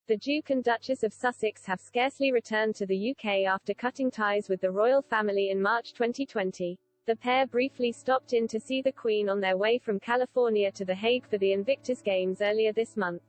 The Duke and Duchess of Sussex have scarcely returned to the UK after cutting ties with the royal family in March 2020. The pair briefly stopped in to see the Queen on their way from California to The Hague for the Invictus Games earlier this month.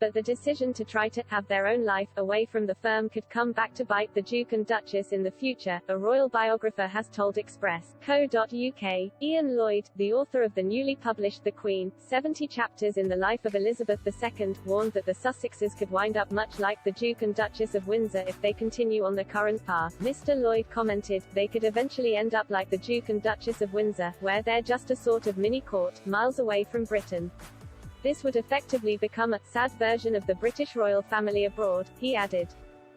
But the decision to try to have their own life away from the firm could come back to bite the Duke and Duchess in the future, a royal biographer has told Express.co.uk. Ian Lloyd, the author of the newly published The Queen, 70 Chapters in the Life of Elizabeth II, warned that the Sussexes could wind up much like the Duke and Duchess of Windsor if they continue on the current path. Mr. Lloyd commented, they could eventually end up like the Duke and Duchess of Windsor, where they're just a sort of mini-court, miles away from Britain. This would effectively become a sad version of the British royal family abroad, he added.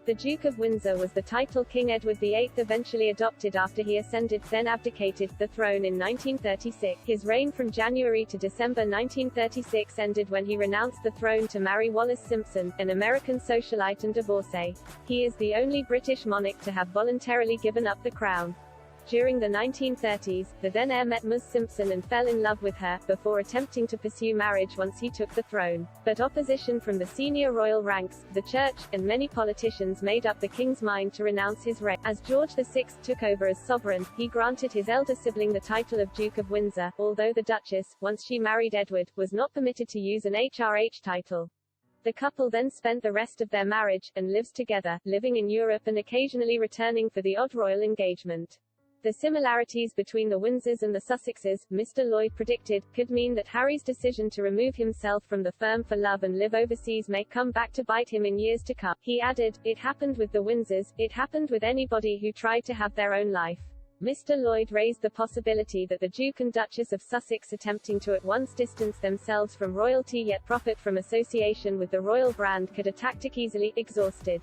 The Duke of Windsor was the title King Edward VIII eventually adopted after he ascended, then abdicated, the throne in 1936. His reign from January to December 1936 ended when he renounced the throne to marry Wallis Simpson, an American socialite and divorcee. He is the only British monarch to have voluntarily given up the crown. During the 1930s, the then heir met Ms. Simpson and fell in love with her, before attempting to pursue marriage once he took the throne. But opposition from the senior royal ranks, the church, and many politicians made up the king's mind to renounce his reign. As George VI took over as sovereign, he granted his elder sibling the title of Duke of Windsor, although the Duchess, once she married Edward, was not permitted to use an HRH title. The couple then spent the rest of their marriage, and lives together, living in Europe and occasionally returning for the odd royal engagement. The similarities between the Windsors and the Sussexes, Mr. Lloyd predicted, could mean that Harry's decision to remove himself from the firm for love and live overseas may come back to bite him in years to come. He added, it happened with the Windsors, it happened with anybody who tried to have their own life. Mr. Lloyd raised the possibility that the Duke and Duchess of Sussex, attempting to at once distance themselves from royalty yet profit from association with the royal brand, could a tactic easily exhausted.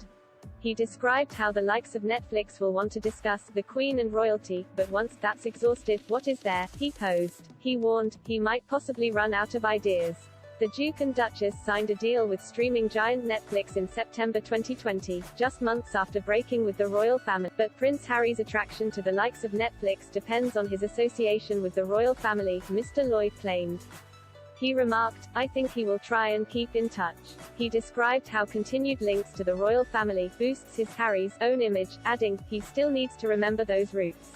He described how the likes of Netflix will want to discuss the Queen and royalty, but once that's exhausted, what is there? He posed. He warned, he might possibly run out of ideas. The Duke and Duchess signed a deal with streaming giant Netflix in September 2020, just months after breaking with the royal family. But Prince Harry's attraction to the likes of Netflix depends on his association with the royal family, Mr. Lloyd claimed. He remarked, I think he will try and keep in touch. He described how continued links to the royal family boosts his Harry's own image, adding, he still needs to remember those roots.